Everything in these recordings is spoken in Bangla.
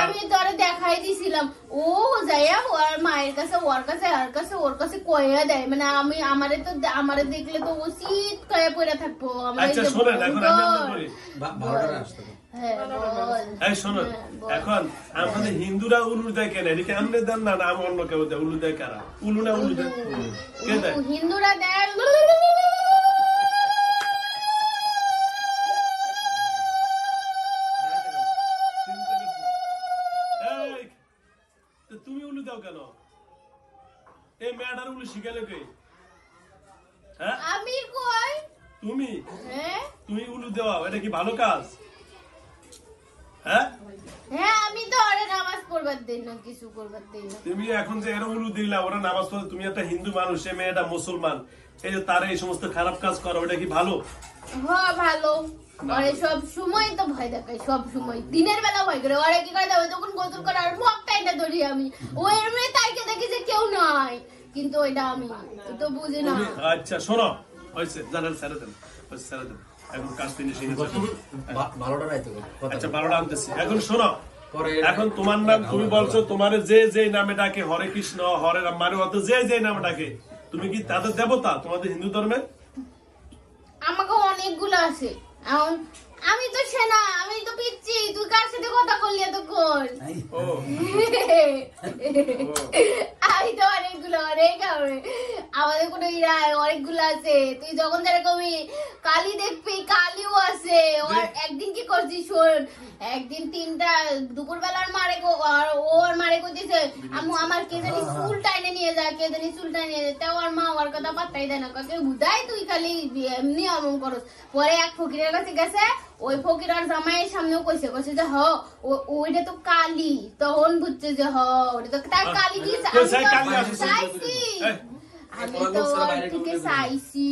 আমি তোরে দেখাই দিছিলাম ও যাইয়া ওর মায়ের কাছে ওর কাছে কইয়া দেয় মানে আমি আমারে দেখলে তো উচিত কয়ে পড়ে থাকবো। আচ্ছা শোনেন এখন আমি বলি এই শোনো এখন আমাদের হিন্দুরা উলু দেয় কেন এদিকে আমনে দেন না আমি অন্য কেউ দেয় উলু দেয় কারা উলু না উলু দেয় কে দেয় হিন্দুরা দেয় তুমি উলু দাও কেন এই মেয়েটার উলু শিখালে কে হ্যাঁ আমি কই তুমি হ্যাঁ তুমি উলু দেওয়া এটা কি ভালো কাজ হ্যাঁ হ্যাঁ আমি তো ওরে নামাজ পড়বার দেই না কিছু করবার দেই না তুমি এখন যে এরা উলু দিলা ওরা নামাজ পড়ে তুমি একটা হিন্দু মানুষ সে মেয়েটা মুসলমান এই যে তারা এই সমস্ত খারাপ কাজ করো ওটা কি ভালো হ্যাঁ ভালো ওরে সব সময় তো ভয় দেখায় সব সময় দিনের বেলা ভয় করে ওরে কি করে দেবে তখন গোসল করে আর মুখটাই না ধরি আমি ও এমনি তাইকে দেখি যে কেউ নাই কিন্তু ওইটা আমি তো বুঝি না। আচ্ছা শোনো হইছে জানাল ছেড়ে দেন ছেড়ে দেন এখন কাজ ফিনিশিং আছে 12টা রাইতে আচ্ছা 12টা আনতেছি এখন শোনো এখন তোমার নাম তুমি বলছো তোমার যে যে নামে ডাকে হরে কৃষ্ণ হরে রাম মানে অত যে যে নামে ডাকে তুমি কি তাদের দেবতা তোমাদের হিন্দু ধর্মে আমাকে অনেকগুলো আছে এখন আমি তো সেনা আমি তো পিচ্ছি তুই কার সাথে কথা বললি এতক্ষণ ও আমি তো অনেকগুলো অনেক আমাদের কোনো অনেকগুলো আছে তুই যখন যারা কবি কালী দেখবি কালীও আছে ওর একদিন কি করছিস শোন একদিন 3টা দুপুরবেলার মারে ওর মারে করতেছে আমার কে জানি চুল টাইনে নিয়ে যায় কে জানি চুল টাইনে নিয়ে যায় তাও আর মা ওর কথা পাত্তাই দেয় না কাকে বুঝাই তুই খালি এমনি অমন করস পরে এক ফকিরের কাছে গেছে ওই ফকির আর জামাইয়ের সামনেও কইছে যে হ ওইটা তো কালী তখন বুঝছে যে হ ওটা তো তার কালী কি চাইছি আমি তো থেকে চাইছি।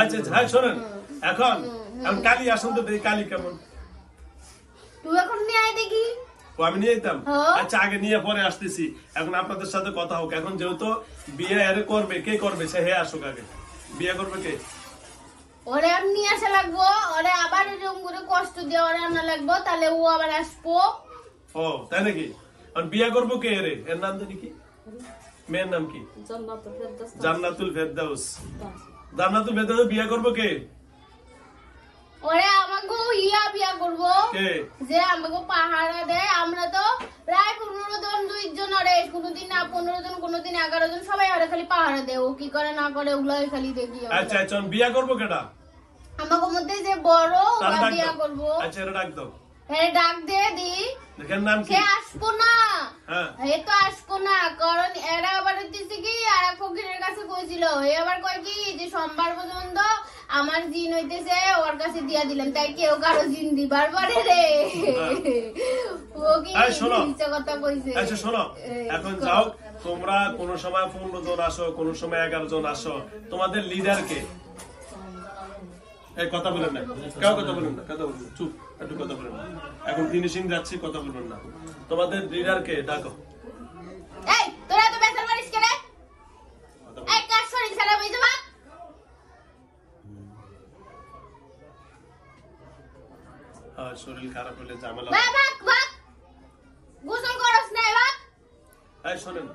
আচ্ছা ভাই শোনেন এখন কালী আসুন তো দেখি কালী কেমন তুই এখন নিয়ে আয় দেখি ও আমি নিয়ে যেতাম আচ্ছা আগে নিয়ে পরে আসতেছি এখন আপনাদের সাথে কথা হোক এখন যেহেতু বিয়ে এর করবে কে করবে সে হে আসুক আগে বিয়ে করবে কে ওরে আমি নিয়ে আসা লাগবো ওরে আবার এরকম করে কষ্ট দিয়ে ওরে আনা লাগবো তাহলে ও আবার আসবো ও তাই নাকি আর বিয়ে করবো কে রে এর নাম জানি কি মেয়ের নাম কি জান্নাতুল ফেরদাউস জান্নাতুল ফেরদাউস বিয়ে করবো কে ওরে আমাকে বিয়া করবো যে আমাকে পাহারা দেয় আমরা তো প্রায় 15 জন 2 জন ওরে কোনোদিন না 15 জন কোনোদিন 11 জন সবাই ওরে খালি পাহারা দেয় ও কি করে না করে ওগুলাই খালি দেখি। আচ্ছা আচ্ছা বিয়া করবো কেটা আমাকে মধ্যে যে বড় বিয়া করবো আচ্ছা এটা ডাক দাও হ্যাঁ ডাক দে দি দেখেন নাম কি আসবো না হ্যাঁ তো আসবো না কারণ এরা আবার দিছে কি আর এক ফকিরের কাছে কইছিল এ আবার কয় কি যে সোমবার পর্যন্ত আমার জিন হইতেছে ওর কাছে দিয়া দিলাম তাই কেউ কারো জিন দিবার পারে রে ও কি মিথ্যা কথা কইছে। আচ্ছা শোনো এখন যাও তোমরা কোন সময় 15 জন আসো কোন সময় 11 জন আসো তোমাদের লিডার কে এই কথা বলেন না কেউ কথা বলেন না কথা বলেন চুপ একটু কথা বলেন না এখন ফিনিশিং যাচ্ছে কথা বলবেন না তোমাদের লিডার কে ডাকো এই তোরা তো বেসাল মারিস কেন এই কাজ শরীর খারাপ হই যাবা শরীর খারাপ হলে ঝামেলা বাক গোসল করছ না বাক এই শুনেন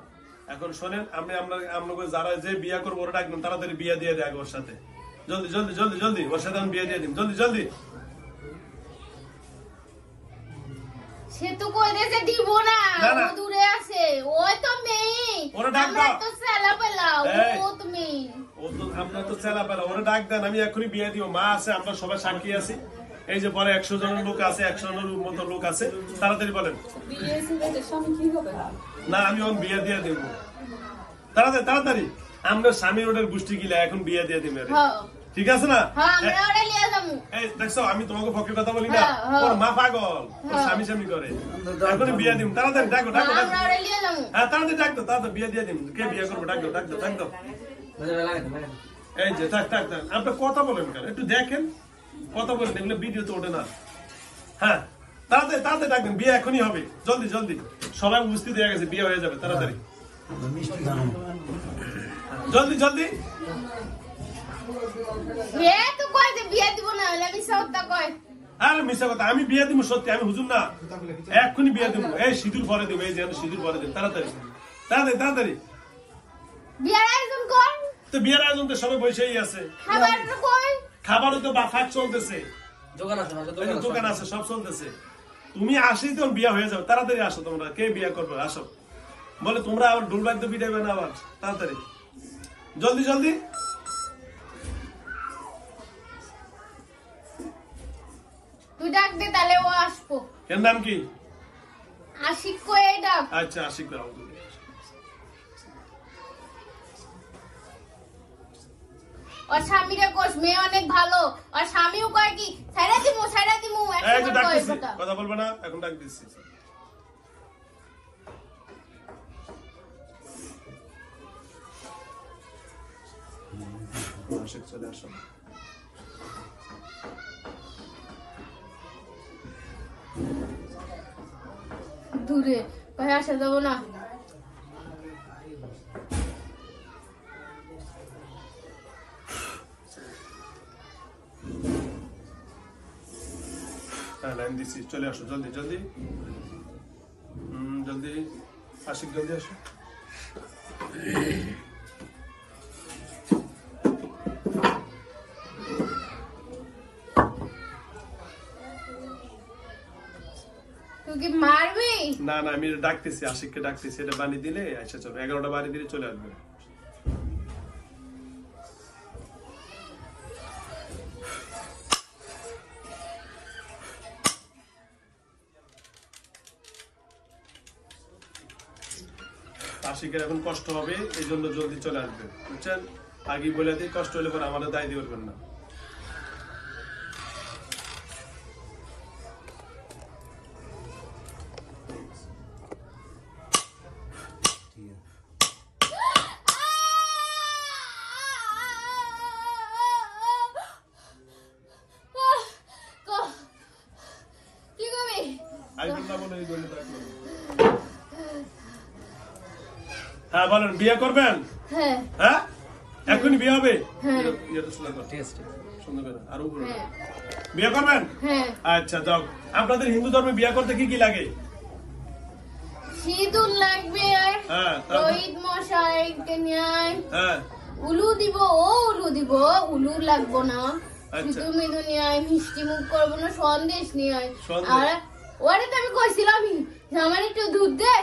এখন শুনেন আমরা যারা যে বিয়া করবো ওরা ডাকবেন তাড়াতাড়ি বিয়া দিয়ে দেয় ওর সাথে জলদি জলদি জলদি জলদি ওর সাথে আমি বিয়ে দিয়ে দিন জলদি জলদি সে তো কই দেছে দিব না ও দূরে আছে ওই তো মেয়ে ওরে ডাক দাও তো সালা পেলা ও তুমি ও তো আমরা তো সালা পেলা ওরে ডাক দেন আমি এখনি বিয়ে দিব মা আছে আমরা সবাই সাক্ষী আছি এই যে পরে 100 জনের লোক আছে 100 জনের মতো লোক আছে তাড়াতাড়ি বলেন বিয়ে সিলেটের স্বামী কি হবে না আমি ওন বিয়ে দিয়ে দেব তাড়াতাড়ি তাড়াতাড়ি আমরা স্বামী ওদের গোষ্ঠী গিলা এখন বিয়ে দিয়ে দিবে হ্যাঁ ঠিক আছে না হ্যাঁ আমরা ওরে লিয়ে যামু এই দেখছো আমি তোমাকে ফকির কথা বলি না ওর মা পাগল ওর স্বামী স্বামী করে এখন বিয়ে দিম তাড়াতাড়ি ডাকো ডাকো আমরা ওরে লিয়ে যামু হ্যাঁ তাড়াতাড়ি ডাকো তাড়াতাড়ি বিয়ে দিয়ে দিম কে বিয়ে করবে ডাকো ডাকো ডাকো এই যে থাক থাক থাক আপনি কথা বলেন কেন একটু দেখেন কথা বলেন এগুলো ভিডিও তো ওঠে না হ্যাঁ তাড়াতাড়ি তাড়াতাড়ি ডাকবেন বিয়ে এখনই হবে জলদি জলদি সবাই উপস্থিত হয়ে গেছে বিয়ে হয়ে যাবে তাড়াতাড়ি জলদি জলদি এ তো কই যে বিয়ে দিব না আমি সবটা কই আরে মিশা কথা, আমি বিয়ে দিব সত্যি, আমি হুজুর না, এক্ষুনি বিয়ে দিব। এই সিঁদুর পরে দিব, এই যে সিঁদুর পরে দিব, তাড়াতাড়ি তাড়াতাড়ি তাড়াতাড়ি। বিয়ার আয়োজন কর। তো বিয়ের আয়োজন তো সবাই বসেই আছে, খাবারটা কই? খাবারও তো ফাঁক চলতেছে, দোকান আছে না, এই যে দোকান আছে, সব চলতেছে। তুমি আসেই তো বিয়ে হয়ে যাবে, তাড়াতাড়ি আসো। তোমরা কে বিয়ে করবে? আসো। বলে তোমরা আবার ডুল বাদ্য পিটাইবে না, আবার তাড়াতাড়ি জলদি জলদি। তুই ডাক দে, তাহলে ও আসবো। এর নাম কি? আশিক কই ডাক। আচ্ছা আশিক দাও। ওর স্বামীরে কোষ, মেয়ে অনেক ভালো। আর স্বামীও কয় কি ছাইরা দিমু এই যে একবার ডাক কয় দিছি, কথা। কথা বলবে না, এখন ডাক দিচ্ছি। আশিক চলে আসো। দূরে কয় আসা যাবো না। হ্যাঁ লাইন দিচ্ছি, চলে আসো জলদি জলদি। জলদি আশিক, জলদি আসো। তুই কি মারবি? না না, আমি ডাকতেছি, আশিককে ডাকতেছি। এটা বানি দিলে আচ্ছা চলো, 11টা বানি দিলে চলে আসবে। আশিকের এখন কষ্ট হবে, এই জন্য জলদি চলে আসবে, বুঝছেন? আগে বলে দিই, কষ্ট হলে পরে আমাদের দায় দিয়ে করবেন না। কি করবি? আইবেন না বলে এই জন্য ডাকলাম। হ্যাঁ বলেন, বিয়ে করবেন? হ্যাঁ হ্যাঁ এখনই বিয়ে হবে? হ্যাঁ। ইয়েটা শোনা কর, ঠিক আছে, ঠিক আছে। সুন্দর করে আরো উপরে। হ্যাঁ বিয়ে করবেন? হ্যাঁ। আচ্ছা যাও। আপনাদের হিন্দু ধর্মে বিয়ে করতে কি কি লাগে? সিঁদুর লাগবে, আর হ্যাঁ, তারপর? রোহিত মশাইকে নিয়ে হ্যাঁ উলু দিব, উলু দিব, উলু লাগবো না। আচ্ছা। সিঁদুর মিদুর নিয়ে আয়, মিষ্টি মুখ করবো না, সন্দেশ নিয়ে আয়। সন্দেশ? আর ওরে তো আমি কইছিলাম যে আমার একটু দুধ দে,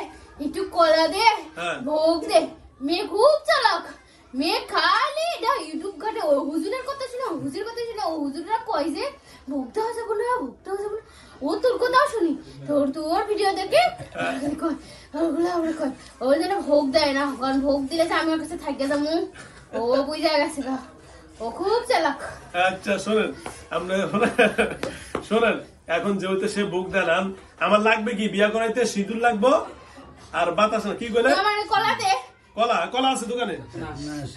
একটু কলা দে, হ্যাঁ। ভোগ দে। মেয়ে খুব চালাক, মেয়ে খালি ইউটিউব ঘাটে ও হুজুরের কথা শুনে, হুজুরের কথা শুনে। ও হুজুররা কয় যে ভোগ দেওয়া যাবো না, ভোগ দেওয়া যাবো না। ও তোর কথাও শুনি, তোর ভিডিও দেখে কয় ওগুলো আমরা কয় ও যেন ভোগ দেয় না, কারণ ভোগ দিলে যে আমি ওর কাছে থাকে যাবো। ও বুঝা গেছে গা, ও খুব চালাক। আচ্ছা শোনেন, আপনার শোনেন, এখন যেহেতু সে বুক দেন, আমার লাগবে কি বিয়া করাইতে? সিঁদুর লাগবো আর বাতাস, না কি বলে? আমার কলা দে, কলা, কলা আছে দোকানে?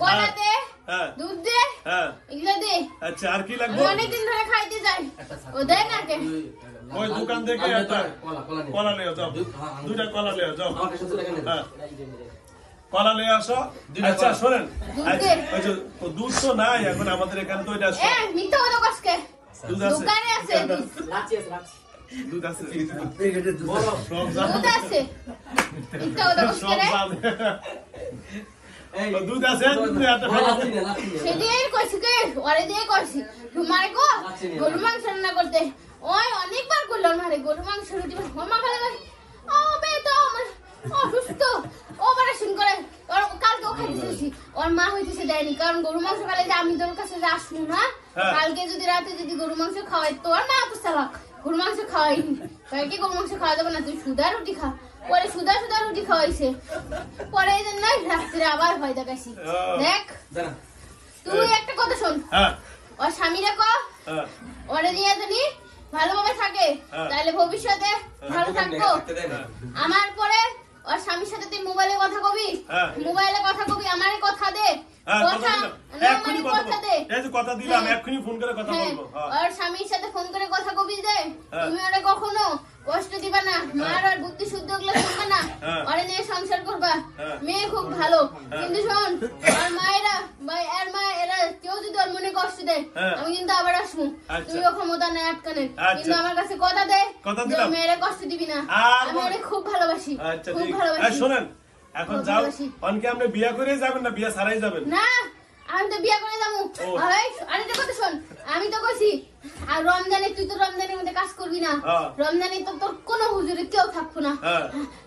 কলা দে, হ্যাঁ দুধ দে, হ্যাঁ। এগুলো দে। আচ্ছা আর কি লাগবে? অনেকদিন ধরে খাইতে যাই, ও দেয় না কে? ওই দোকান থেকে একটা কলা নিয়ে যাও, দুইটা কলা নিয়ে যাও। আমার কাছে তো এখানে হ্যাঁ কলা নিয়ে আসো। আচ্ছা শোনেন, আচ্ছা, ওই যে ও দুধ তো নাই এখন আমাদের এখানে, তো এটা এ মিথ্যা কথা কসকে, দুধ আছে, দোকানে আছে দুধ, লাচি আছে, লাচি। দুধ আছে, বলো। সব জানে, দুধ আছে, মিথ্যা কথা কসকে সব রে। জানে। এই, দুধ আছে, দুধ একটা না, লাচি নে, লাচি নে। সেদিন কইছি কে, ওরে দিয়ে কইছি তোমার গো গরু মাংস রান্না করতে। ওই অনেকবার করলাম, মারে গরু মাংস রুটি ও মা খালে কই ও বে তো আমার অসুস্থ, অপারেশন করে। ওর কালকে ওখানে দিয়েছি, ওর মা হইতেছে দেয়নি, কারণ গরু মাংস খালে যে আমি তোর কাছে যে আসবো না। হ্যাঁ। কালকে যদি রাতে যদি গরু মাংস খাওয়াই, তোর মা তো চালাক, গরু মাংস খাওয়াইনি। কালকে গরু মাংস খাওয়া যাবে না, তুই সুদা রুটি খা। পরে সুদা সুদা রুটি খাওয়াইছে, পরে এই জন্য রাত্রে আবার ভয় দেখাইছি। ও। দেখ জানা। তুই একটা কথা শোন, হ্যাঁ ওর স্বামীরা ক হ্যাঁ ওরে নিয়ে যদি ভালোভাবে থাকে, হ্যাঁ। তাহলে ভবিষ্যতে ভালো থাকবো। থাকতে দেয় না। আমার পরে ওর স্বামীর সাথে তুই মোবাইলে কথা কবি, হ্যাঁ। মোবাইলে কথা কবি, আমারে কথা দে, হ্যাঁ, কথা কথা দিলাম। না, এক্ষুনি আমারে কথা কথা বলবো। দে। এই যে কথা দিলাম, হ্যাঁ। এক্ষুনি ফোন করে কথা হ্যাঁ, বলবো। হ্যাঁ। ওর স্বামীর সাথে ফোন করে কথা কবি দে। হ্যাঁ। তুমি ওরে কখনো কষ্ট দিবা না, মার আর বুদ্ধি শুদ্ধ ওগুলো শুনবে না, হ্যাঁ। ওরে নিয়ে সংসার করবা, হ্যাঁ। মেয়ে খুব ভালো, কিন্তু শোন আর মায়েরা এর মা এরা কেউ যদি ওর মনে কষ্ট দেয়, হ্যাঁ। আমি কিন্তু আবার আসবো, আচ্ছা। তুইও ক্ষমতা নেই আটকানের, আচ্ছা। কিন্তু আমার কাছে কথা দে কথা যে দিলাম। মেয়েরা কষ্ট দিবি না, আর আমি ওরে খুব ভালোবাসি, আচ্ছা খুব ঠিক ভালোবাসি। শোনেন এখন খুব যাও ভালোবাসি। অনকে আপনি বিয়া করে যাবেন না বিয়া ছাড়াই যাবেন? না আমি তো বিয়ে করে যাবো। ও। আরেকটা কথা শোন, আমি তো কইছি আর রমজানে তুই তো রমজানের মধ্যে কাজ করবি না, হ্যাঁ। রমজানে তো তোর কোনো হুজুরে কেউ থাকবো না, হ্যাঁ।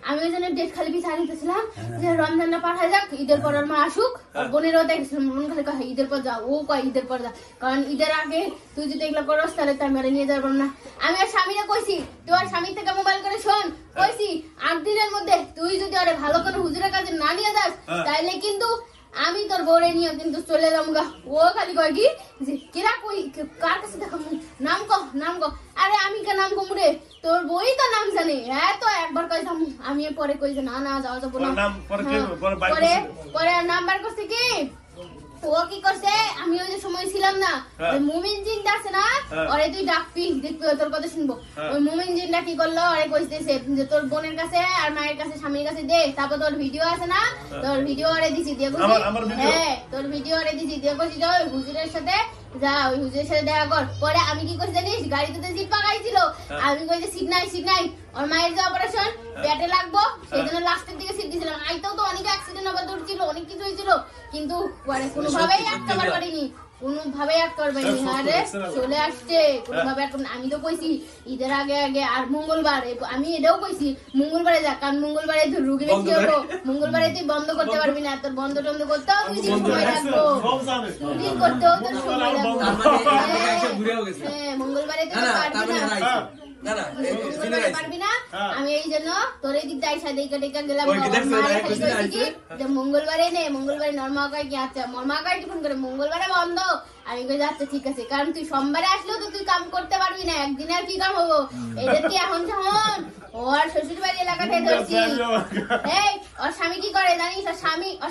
আমি ওই জন্য ডেট খালি বিচার দিতেছিলাম যে রমজানটা পাঠায় যাক, ঈদের পর ওর মা আসুক, আর হ্যাঁ। বোনেরও দেখছিলাম মন খালি কয় ঈদের পর যাও, ও কয় ঈদের পর যা, কারণ ঈদের আগে তুই যদি এগুলো করস তাহলে তার মেরে নিয়ে যাবো না। আমি আর স্বামীরা কইছি তুই আর স্বামীর থেকে মোবাইল করে শোন, কইছি 8 দিনের মধ্যে তুই যদি ওরে ভালো করে হুজুরের কাছে না নিয়ে যাস হ্যাঁ। তাইলে কিন্তু আমি তোর বউরে নিয়ে কিন্তু চলে যাবো গা। ও খালি কয় কি যে কিরা কই কার কাছে দেখো নাম কহ, আরে আমি কে নাম কম রে, তোর বই তো নাম জানে, হ্যাঁ তো একবার কই যাবো, আমি পরে কই যে না যাওয়া যাবো না। ওর নাম পরে কি হ্যাঁ, পরে বাইক পরে নাম্বার করছে কি ও কি করছে, আমি ওই যে সময় ছিলাম না, হ্যাঁ। ওই মুমিন জিনটা আছে না, হ্যাঁ। ওরে তুই ডাকবি দেখবি ও তোর কথা শুনবো, হ্যাঁ। ওই মুমিন জিনটা কি করলো, ওরে কইতেছে যে তোর বোনের কাছে আর মায়ের কাছে স্বামীর কাছে দে, তারপর তোর ভিডিও আছে না, তোর ভিডিও ওরে দিছি দিয়ে কইছি, আমার video? হ্যাঁ তোর ভিডিও ওরে দিছি দিয়ে কইছি যে ওই হুজুরের সাথে যা, ওই হুজুরের সাথে দেখা কর। পরে আমি কি করছি জানিস, গাড়িতে তো সিট পাকাইছিল, হ্যাঁ। আমি কইছি সিট নাই, ওর মায়ের যে অপারেশন পেটে লাগবো সেই জন্য লাস্টের দিকে সিট দিয়েছিলাম, আইতেও তো অনেক অ্যাক্সিডেন্ট আবার দৌড়ছিল, অনেক কিছু হয়েছিল, কিন্তু পরে কোনোভাবেই আটকাবার পারিনি, কোনোভাবেই আটকাবার পারিনি, আরে চলে আসছে কোনোভাবে আমি তো কইছি ঈদের আগে আর মঙ্গলবার আমি এটাও কইছি মঙ্গলবারে যা, কারণ মঙ্গলবারে তুই রুগী বেশি হবো, মঙ্গলবারে তুই বন্ধ করতে পারবি না, তোর বন্ধ টন্ধ করতেও 2 দিন সময় লাগবো, সব জানে 2 দিন করতেও তোর সময় লাগবো, ঘুরেও গেছে। হ্যাঁ মঙ্গলবারে তুই না, না, পারবি তারপরে না, হারাইছে। না, না, এই মঙ্গলবারে সিনে রাইছে। পারবি না, হ্যাঁ। আমি এই জন্য তোর এই দিক দিয়ে আইসা দেখা গেলাম, ওই কি দেখছো, আমার মায়ের এক খালি দিন কইছে কি, আইছে? যে মঙ্গলবারে নে, মঙ্গলবারে নর্মা কয় কি আচ্ছা মর্মা কয় টিফিন করে মঙ্গলবারে বন্ধ, আমি কই আচ্ছা ঠিক আছে, কারণ তুই সোমবারে আসলেও তো তুই কাম করতে পারবি না, একদিনে আর কি কাম হবো, এটা তুই এখন যখন ওর শ্বশুর বাড়ি এলাকা থেকে ধরছি, এই ওর স্বামী কি করে জানিস, ওর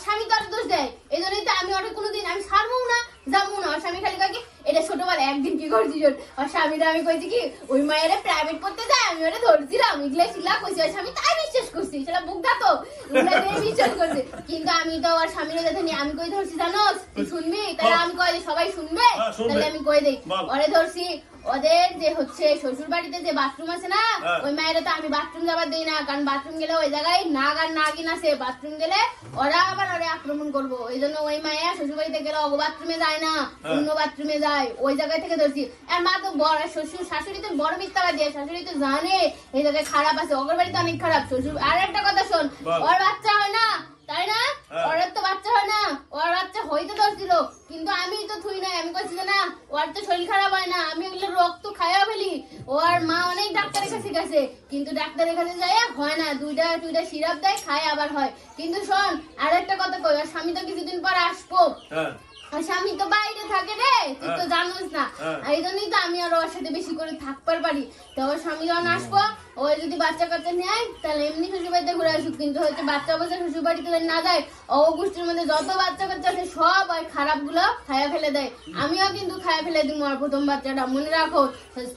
স্বামী তো আর দোষ দেয়, এই জন্যই তো আমি ওটা কোনোদিন আমি ছাড়বো না যাবো না, ওর স্বামী খালি কয় কি এটা ছোটবেলা একদিন কি করছিস, ওর স্বামীরা আমি কইছি কি ওই মায়ের প্রাইভেট পড়তে যায়, আমি ওটা ধরছিলাম ইগলে শিলা কইছি, ওর স্বামী তাই বিশ্বাস করছি, সেটা বুকটা তো ওগুলা দিয়ে বিশ্বাস করছে, কিন্তু আমি তো ওর স্বামীরা যাতে নিয়ে আমি কই ধরছি জানোস, তুই শুনবি, তাহলে আমি কই যে সবাই শুনবে, হ্যাঁ, শুনবে। তাহলে আমি কই দেই বল। ওরে ধরছি, ওদের যে হচ্ছে শ্বশুর বাড়িতে যে বাথরুম আছে না, হ্যাঁ। ওই মায়েরা তো আমি বাথরুম যাবার দিই না, কারণ বাথরুম গেলে ওই জায়গায় নাগ আর নাগিন আছে, বাথরুম গেলে ওরা আবার ওরে আক্রমণ করবো, এই জন্য ওই মায়া শ্বশুর বাড়িতে গেলে অগ বাথরুমে যায় না, অন্য বাথরুমে যায়, ওই জায়গা থেকে ধরছি, আর মা তো বড় শ্বশুর শাশুড়ি তো বড় মিথ্যাবাদী, শাশুড়ি তো জানে এই জায়গায় খারাপ আছে, অগর বাড়িতে অনেক খারাপ শ্বশুর। আর একটা কথা শোন, বল। ওর বাচ্চা হয় না তাই না, হ্যাঁ। ওর তো বাচ্চা হয় না, ওর বাচ্চা হইতে ধরছিল, কিন্তু আমি তো থুই নাই, আমি কইছি যে না ওর তো শরীর খারাপ হয় না, আমি ওগুলো রক্ত খাইয়া ফেলি, ওর মা অনেক ডাক্তারের কাছে গেছে, কিন্তু ডাক্তারের কাছে যাই হয় না, দুইটা সিরাপ দেয় খায় আবার হয়, কিন্তু শোন আর একটা কথা কই, ওর স্বামী তো কিছুদিন পর আসবো, হ্যাঁ ওর স্বামী তো বাইরে থাকে রে, তুই তো হ্যাঁ। জানোস না, হ্যাঁ। এই জন্যই তো আমি আর ওর সাথে বেশি করে থাকবার পারি, তো ওর স্বামী যখন আসবো ও যদি বাচ্চা কাচ্চা নেয় তাহলে এমনি শ্বশুর বাড়িতে ঘুরে আসুক, কিন্তু হচ্ছে বাচ্চা অবস্থা শ্বশুর বাড়িতে যদি না যায়, অগোষ্ঠীর মধ্যে যত বাচ্চা কাচ্চা আছে সব ওই খারাপ গুলো খায়া ফেলে দেয়, আমিও কিন্তু খায়া ফেলে দিব আর প্রথম বাচ্চাটা, মনে রাখো,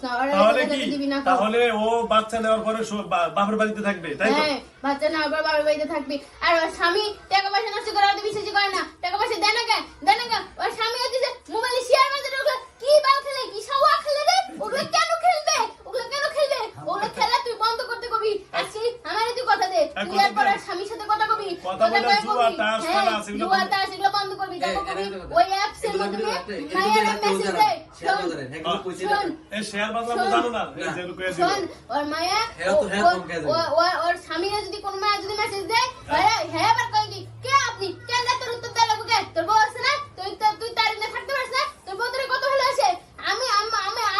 তাহলে কি দিবি না, তাহলে ও বাচ্চা নেওয়ার পরে বাপের বাড়িতে থাকবে তাই তো? হ্যাঁ বাচ্চা না আবার বাবার বাড়িতে থাকবি, আর ওর স্বামী টাকা পয়সা নষ্ট করে অত বিশ্বাসই করে না, টাকা পয়সা দেয় না কেন, ওর স্বামী হচ্ছে যে মোবাইলে শেয়ার বাজারে ওগুলো কি বাল খেলে কি সাওয়া খেলে রে, ওগুলো কেন খেলবে, ওগুলো খেলা তুই বন্ধ করতে কবি, আসছি আমারে তুই কথা দে, তুই এরপর আর স্বামীর সাথে কথা কবি, কথা বলে কয়ে জুয়া, কবি, তাস, হ্যাঁ, খেলা আছে, এগুলো জুয়া, তাস এগুলো বন্ধ করবি, তারপর কবি ওই অ্যাপস এর মাধ্যমে মায়ের মেসেজ দেয়, শোন এই শেয়ার বাজার তো জানো না, এই যে লুকিয়ে দিল। শোন ওর মায়া ওর স্বামীরা যদি কোন মায়া যদি মেসেজ দেয়, হ্যাঁ আবার কয় কি কে আপনি কেন তোর উত্তর দেয় লাগবে, কে তোর বউ আছে না, তুই তার না থাকতে পারিস না, তোর বউ ধরে কত ভালো আছে, আমি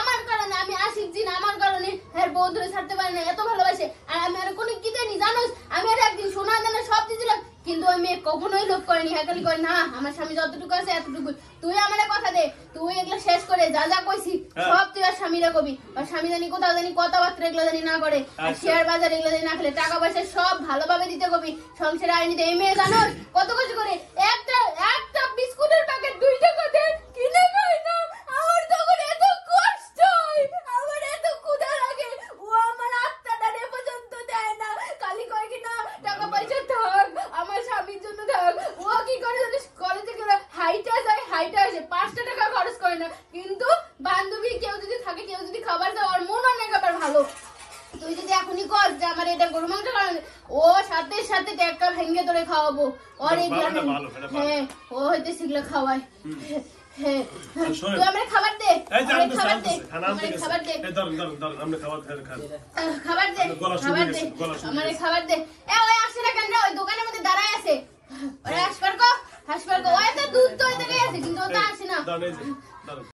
আমার কারণে আমি আশিক জিন আমার কারণে হ্যাঁ বউ ধরে ছাড়তে পারি না, এত ভালোবাসে, আর আমি আর কোনো কি দেনি জানোস, আমি আর একদিন সোনা দানা সব দিয়েছিলাম, কিন্তু ওই মেয়ে কখনোই লোভ করেনি, হ্যাঁ খালি কয় না আমার স্বামী যতটুকু আছে এতটুকু, তুই আমার কথা দে, তুই এগুলো শেষ করে যা যা কইছি সব তুই আর স্বামীরা কবি, আর স্বামী জানি কোথাও জানি কথাবার্তা এগুলো জানি না করে, আর শেয়ার বাজার এগুলো জানি না খেলে, টাকা পয়সা সব ভালোভাবে দিতে কবি, সংসারে আইনিতে এই মেয়ে জানোস কত কিছু করে, একটা বিস্কুটের প্যাকেট 2 টাকা দেন কিনে খাই না, আমার তখন এত কষ্ট হয়, আমার এত ক্ষুধা লাগে, ও আমার আত্মাটা রে পর্যন্ত কর যে আমার এটা গরু মাংস খাওয়ানো, ও সাথে সাথে টেক্কা ভেঙে তোরে খাওয়াবো। ওর এগুলা এটা ভালো, এটা ভালো। হ্যাঁ, ও হইতে সেগুলো খাওয়ায়। হ্যাঁ, শোনেন। তুই আমার খাবার দে, এই যে আমার আনতেছে, খাবার দে, আনতেছে, খানা আমার আনতে গেছে। খাবার দে, এই ধরেন, ধরেন, ধরেন, আপনি খাবার খান, খান। খাবার দে, গলা শুকিয়ে খাবার দে, গেছে, গলা শুকিয়ে আমার গেছে। খাবার দে। এ ওই আসে না কেন রে? ওই দোকানের মধ্যে দাঁড়ায় আছে। ওরে হাসপার কো, ওই তো দুধ তো ওই জায়গায় আছে কিন্তু ও তো আসে না। দাঁড়ান, এই যে।